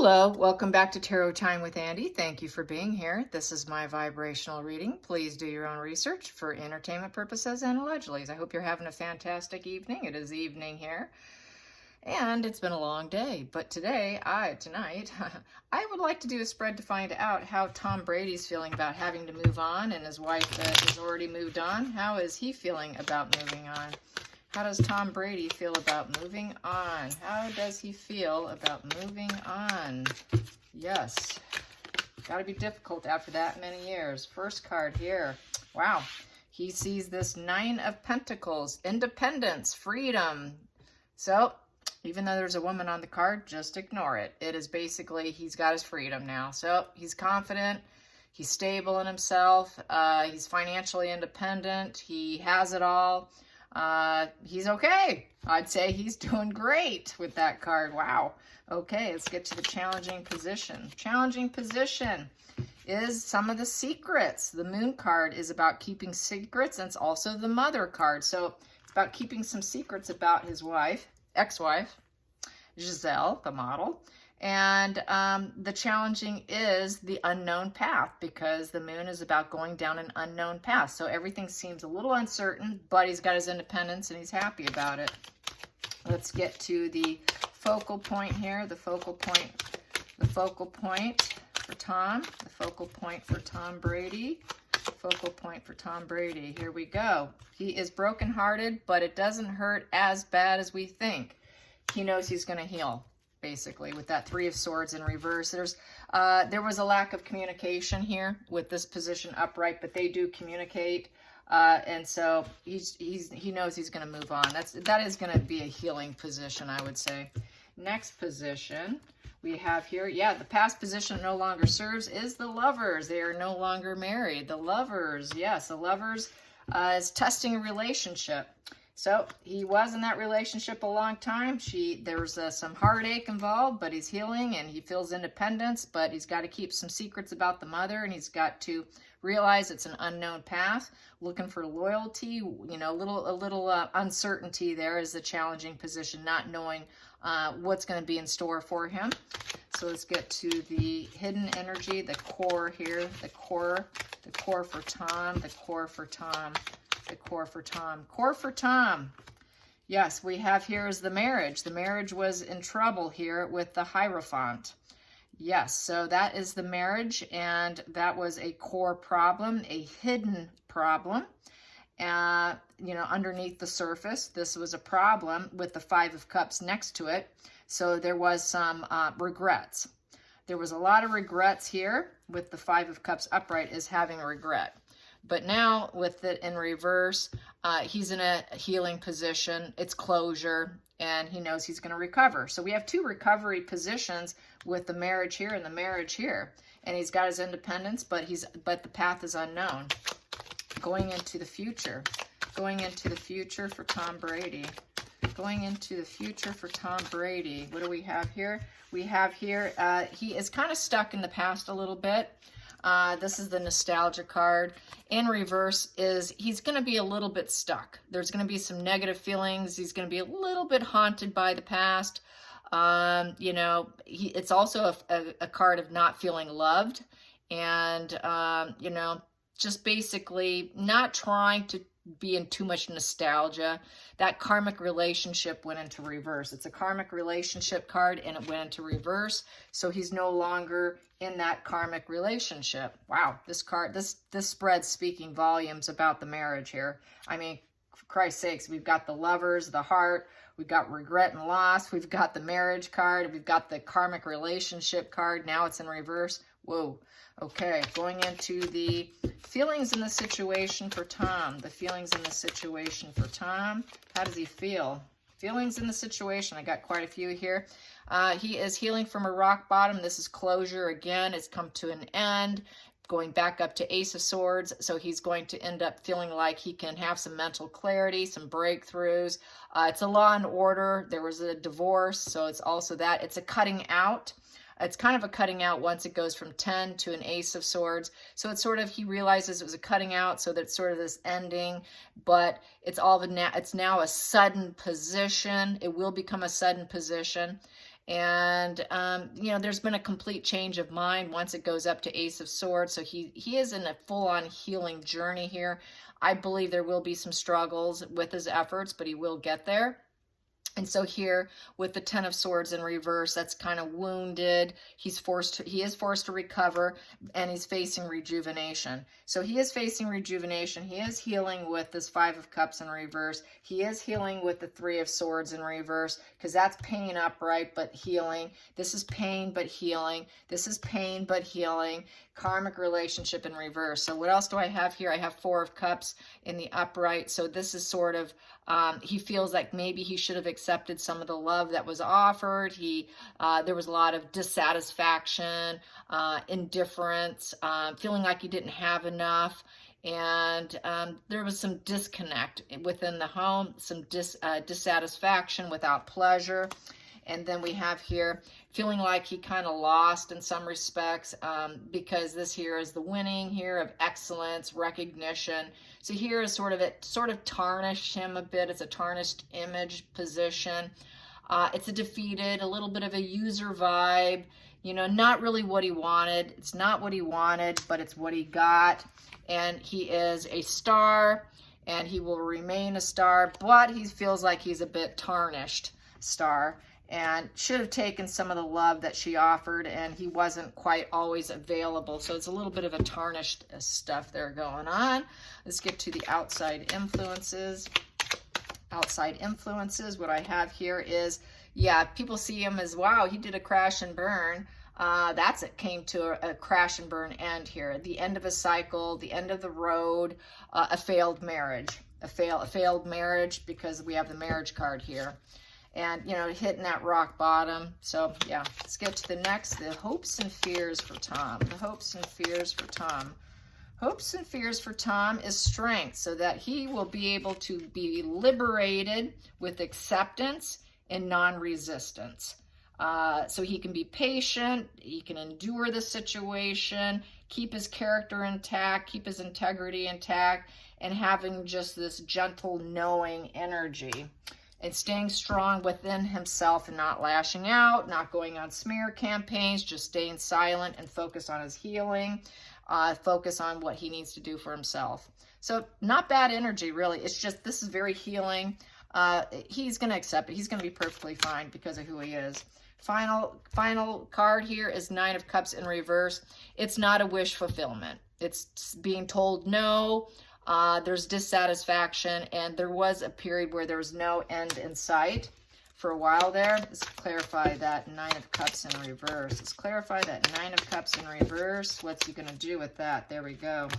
Hello, welcome back to Tarot Time with Andy. Thank you for being here. This is my vibrational reading. Please do your own research for entertainment purposes and allegedly. I hope you're having a fantastic evening. It is evening here, and it's been a long day. But tonight, I would like to do a spread to find out how Tom Brady's feeling about having to move on, and his wife that has already moved on. How is he feeling about moving on? How does Tom Brady feel about moving on? How does he feel about moving on? Yes. Got to be difficult after that many years. First card here. Wow. He sees this Nine of Pentacles. Independence. Freedom. So, even though there's a woman on the card, just ignore it. It is basically, he's got his freedom now. So, he's confident. He's stable in himself. He's financially independent. He has it all. He's okay. I'd say he's doing great with that card. Wow. Okay, let's get to the challenging position. Challenging position is some of the secrets. The Moon card is about keeping secrets, and it's also the Mother card. So it's about keeping some secrets about his wife, ex-wife, Giselle, the model. And the challenging is the unknown path, because the Moon is about going down an unknown path. So everything seems a little uncertain, but he's got his independence and he's happy about it. Let's get to the focal point here. The focal point for Tom. The focal point for Tom Brady. Focal point for Tom Brady. Here we go. He is brokenhearted, but it doesn't hurt as bad as we think. He knows he's going to heal. Basically, with that Three of Swords in reverse, there was a lack of communication here with this position upright, but they do communicate, and so he knows he's going to move on. That is going to be a healing position, I would say. Next position we have here, the past position no longer serves, is the Lovers. They are no longer married. The Lovers, yes, the Lovers is testing a relationship. So he was in that relationship a long time. There was some heartache involved, but he's healing and he feels independence, but he's got to keep some secrets about the mother, and he's got to realize it's an unknown path, looking for loyalty, a little uncertainty there is the challenging position, not knowing what's going to be in store for him. So let's get to the hidden energy, the core here, the core for Tom, the core for Tom. The core for Tom. Core for Tom. Yes, we have here is the marriage. The marriage was in trouble here with the Hierophant. Yes, so that is the marriage, and that was a core problem, a hidden problem. Underneath the surface, this was a problem with the Five of Cups next to it. So there was some regrets. There was a lot of regrets here with the Five of Cups upright, is having a regret. But now with it in reverse, he's in a healing position. It's closure, and he knows he's going to recover. So we have two recovery positions with the marriage here and the marriage here. And he's got his independence, but the path is unknown. Going into the future for Tom Brady. Going into the future for Tom Brady. What do we have here? We have here, he is kind of stuck in the past a little bit. This is the nostalgia card. In reverse is he's going to be a little bit stuck. There's going to be some negative feelings. He's going to be a little bit haunted by the past. It's also a card of not feeling loved, and, just basically not trying to be in too much nostalgia. That karmic relationship went into reverse. It's a karmic relationship card, and it went into reverse. So he's no longer in that karmic relationship. Wow, this card, this spread's speaking volumes about the marriage here. I mean, for Christ's sakes, we've got the Lovers, the Heart, we've got regret and loss, we've got the marriage card, we've got the karmic relationship card. Now it's in reverse. Whoa. Okay, going into the feelings in the situation for Tom. The feelings in the situation for Tom. How does he feel? Feelings in the situation. I got quite a few here. He is healing from a rock bottom. This is closure again. It's come to an end. Going back up to Ace of Swords. So he's going to end up feeling like he can have some mental clarity, some breakthroughs. It's a law and order. There was a divorce. So it's also that. It's a cutting out. It's kind of a cutting out once it goes from 10 to an Ace of Swords. So it's sort of, he realizes it was a cutting out, so that's sort of this ending, but it's now a sudden position. It will become a sudden position. And, there's been a complete change of mind once it goes up to Ace of Swords. So he is in a full-on healing journey here. I believe there will be some struggles with his efforts, but he will get there. And so here with the Ten of Swords in reverse, that's kind of wounded. He is forced to recover, and he's facing rejuvenation. So he is facing rejuvenation. He is healing with this Five of Cups in reverse. He is healing with the Three of Swords in reverse, because that's pain upright, but healing. This is pain, but healing. This is pain, but healing. Karmic relationship in reverse. So what else do I have here? I have Four of Cups in the upright. So this is sort of, he feels like maybe he should have accepted some of the love that was offered. There was a lot of dissatisfaction, indifference, feeling like he didn't have enough. And there was some disconnect within the home, some dissatisfaction without pleasure. And then we have here feeling like he kind of lost in some respects, because this here is the winning here of excellence, recognition. So here is sort of tarnished him a bit. It's a tarnished image position. It's a defeated, a little bit of a user vibe, not really what he wanted. It's not what he wanted, but it's what he got. And he is a star, and he will remain a star, but he feels like he's a bit tarnished star, and should have taken some of the love that she offered, and he wasn't quite always available. So it's a little bit of a tarnished stuff there going on. Let's get to the outside influences. Outside influences, what I have here is, yeah, people see him as, wow, he did a crash and burn. It came to a crash and burn end here. The end of a cycle, the end of the road, a failed marriage. A failed marriage, because we have the marriage card here. And, hitting that rock bottom. So, yeah, let's get to the next. The hopes and fears for Tom. The hopes and fears for Tom. Hopes and fears for Tom is strength, so that he will be able to be liberated with acceptance and non-resistance. So he can be patient, he can endure the situation, keep his character intact, keep his integrity intact, and having just this gentle, knowing energy. And staying strong within himself and not lashing out, not going on smear campaigns, just staying silent and focus on his healing, focus on what he needs to do for himself. So not bad energy, really. It's just, this is very healing. He's going to accept it. He's going to be perfectly fine because of who he is. Final card here is Nine of Cups in reverse. It's not a wish fulfillment. It's being told no. There's dissatisfaction, and there was a period where there was no end in sight for a while there. Let's clarify that Nine of Cups in reverse. Let's clarify that Nine of Cups in reverse. What's he going to do with that? There we go.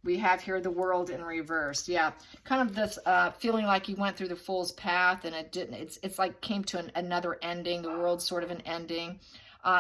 We have here the World in reverse. Yeah, kind of this feeling like he went through the Fool's path, and it didn't. It's like came to another ending. The World's sort of an ending.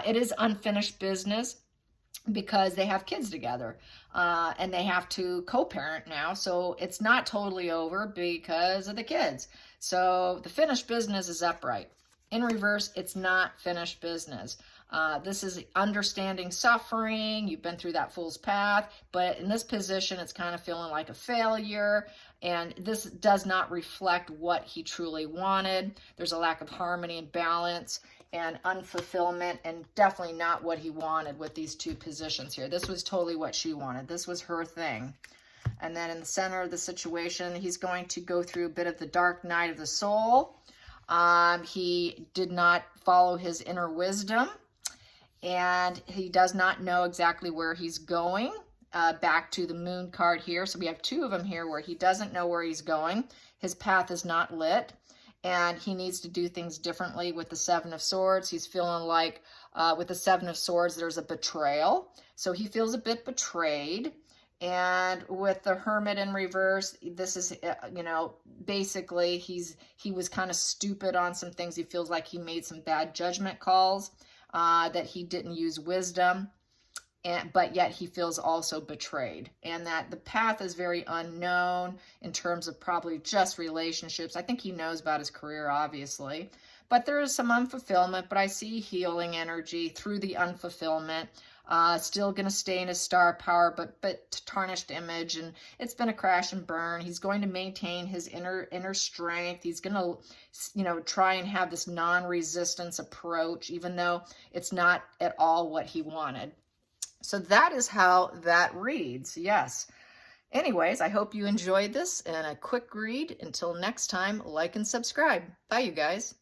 It is unfinished business, because they have kids together, and they have to co-parent now. So it's not totally over because of the kids. So the finished business is upright. In reverse, it's not finished business. This is understanding suffering. You've been through that Fool's path, but in this position, it's kind of feeling like a failure. And this does not reflect what he truly wanted. There's a lack of harmony and balance and unfulfillment, and definitely not what he wanted with these two positions here. This was totally what she wanted. This was her thing. And then in the center of the situation, he's going to go through a bit of the dark night of the soul. He did not follow his inner wisdom, and he does not know exactly where he's going. Back to the Moon card here. So we have two of them here where he doesn't know where he's going. His path is not lit, and he needs to do things differently with the Seven of Swords. He's feeling like with the Seven of Swords, there's a betrayal. So he feels a bit betrayed. And with the Hermit in reverse, this is, basically he was kind of stupid on some things. He feels like he made some bad judgment calls, that he didn't use wisdom. But yet he feels also betrayed, and that the path is very unknown in terms of probably just relationships. I think he knows about his career, obviously, but there is some unfulfillment, but I see healing energy through the unfulfillment. Still going to stay in his star power, but tarnished image, and it's been a crash and burn. He's going to maintain his inner strength. He's going to, try and have this non-resistance approach, even though it's not at all what he wanted. So that is how that reads. Yes. Anyways, I hope you enjoyed this and a quick read. Until next time, like and subscribe. Bye, you guys.